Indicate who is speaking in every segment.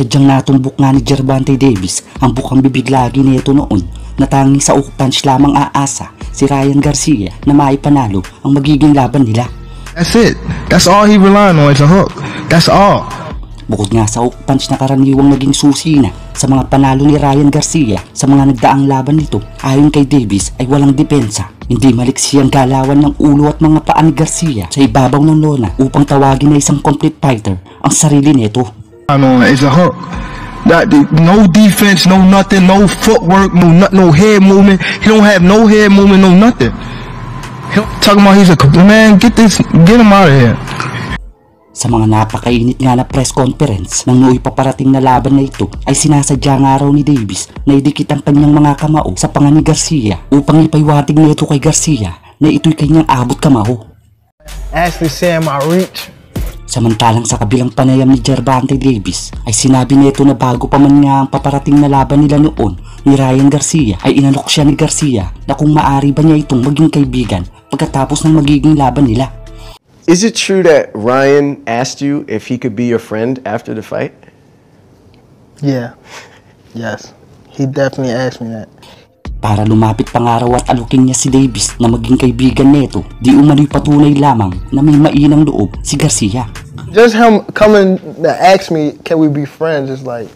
Speaker 1: Sadyang natumbok nga ni Gervonta Davis ang bukang bibig lagi nito noon na tanging sa hook punch lamang aasa si Ryan Garcia na maipanalo ang magiging laban nila.
Speaker 2: That's it. That's all he relying on is a hook. That's all.
Speaker 1: Bukod nga sa hook punch na karaniwang naging susi na sa mga panalo ni Ryan Garcia sa mga nagdaang laban nito, ayon kay Davis ay walang depensa. Hindi maliksi ang galawan ng ulo at mga paa ni Garcia sa ibabaw ng lona upang tawagin na isang complete fighter ang sarili nito.
Speaker 2: It's a hook. No defense, no nothing, no footwork, no head movement. He don't have no head movement, no nothing. Talking about he's a man, get him out of here.
Speaker 1: Sa mga napakainit nga na press conference ng nooy paparating na laban na ito ay sinasadya nga raw ni Davis na idikit ang kanyang mga kamao sa panga ni Garcia upang ipaiwatig nito kay Garcia na ito'y kanyang abot kamao.
Speaker 2: Actually saying my reach.
Speaker 1: Samantalang sa kabilang panayam ni Gervonta Davis ay sinabi nito na bago pa man nga ang paparating na laban nila noon ni Ryan Garcia ay inalok siya ni Garcia na kung maari ba niya itong maging kaibigan pagkatapos ng magiging laban nila.
Speaker 3: Is it true that Ryan asked you if he could be your friend after the fight?
Speaker 2: Yeah. Yes. He definitely asked me that.
Speaker 1: Para lumapit pa nga raw at alukin niya si Davis na maging kaibigan nito, di umano'y patunay lamang na may mainang loob si Garcia.
Speaker 2: Just him coming to ask me, can we be friends, is like,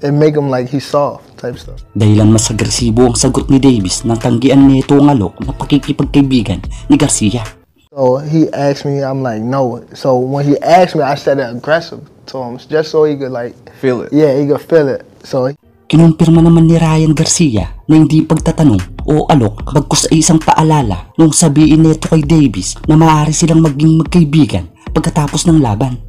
Speaker 2: it make him like he's soft type stuff.
Speaker 1: Dahilan mas agresibo ang sagot ni Davis nang tanggian nito ang alok na pakikipagkaibigan ni Garcia.
Speaker 2: So he asked me, I'm like, no. So when he asked me, I said it aggressive to him, just so he could like
Speaker 3: feel it.
Speaker 2: Yeah, he could feel it. So
Speaker 1: kinumpirma naman ni Ryan Garcia na hindi pagtatanong o alok bagkus ay isang paalala nung sabihin nito kay Davis na maaari silang maging magkaibigan pagkatapos ng laban.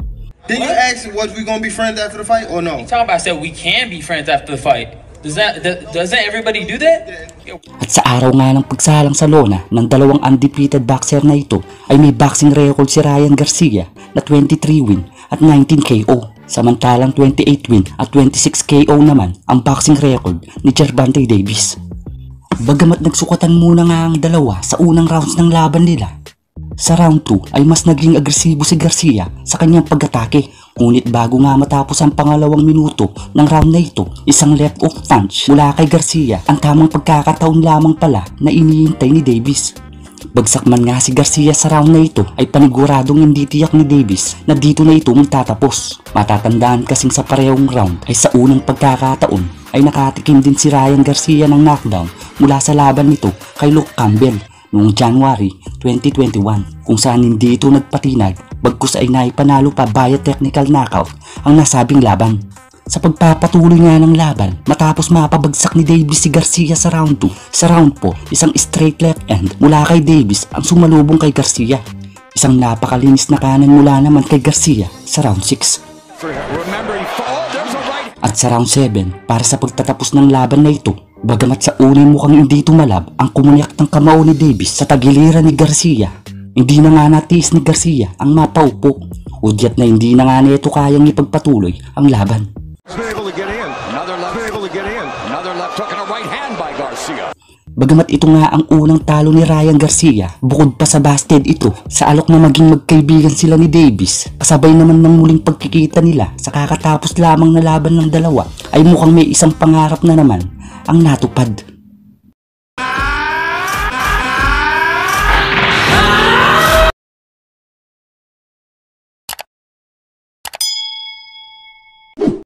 Speaker 4: Did you ask was we gonna be friends after the fight or no?
Speaker 5: You talking about I said we can be friends after the fight. Doesn't everybody do that?
Speaker 1: At sa araw nga ng pagsalang sa lona ng dalawang undefeated boxer na ito ay may boxing record si Ryan Garcia na 23 win at 19 KO. Samantalang 28 win at 26 KO naman ang boxing record ni Gervonta Davis. Bagamat nagsukatan muna nga ang dalawa sa unang rounds ng laban nila, sa round 2 ay mas naging agresibo si Garcia sa kanyang pag-atake. Ngunit bago nga matapos ang pangalawang minuto ng round na ito, isang left hook punch mula kay Garcia ang tamang pagkakataon lamang pala na iniintay ni Davis. Bagsak man nga si Garcia sa round na ito ay paniguradong hindi tiyak ni Davis na dito na ito magtatapos. Matatandaan kasing sa parehong round ay sa unang pagkakataon ay nakatikim din si Ryan Garcia ng knockdown mula sa laban nito kay Luke Campbell noong January 2021 kung saan hindi ito nagpatinag bagkus ay naipanalo pa via technical knockout ang nasabing laban. Sa pagpapatuloy nga ng laban, matapos mapabagsak ni Davis si Garcia sa round 2, sa round 4, isang straight left hand mula kay Davis ang sumalubong kay Garcia. Isang napakalinis na kanan mula naman kay Garcia sa round 6. At sa round 7, para sa pagtatapos ng laban na ito, bagamat sa unay mukhang hindi tumalab ang kumunyak ng kamao ni Davis sa tagiliran ni Garcia, hindi na nga natiis ni Garcia ang mapaupo, udyat na hindi na nga nito kayang ipagpatuloy ang laban. Bagamat ito nga ang unang talo ni Ryan Garcia, bukod pa sa busted ito, sa alok na maging magkaibigan sila ni Davis, kasabay naman ng muling pagkikita nila sa kakatapos lamang na laban ng dalawa, ay mukhang may isang pangarap na naman ang natupad.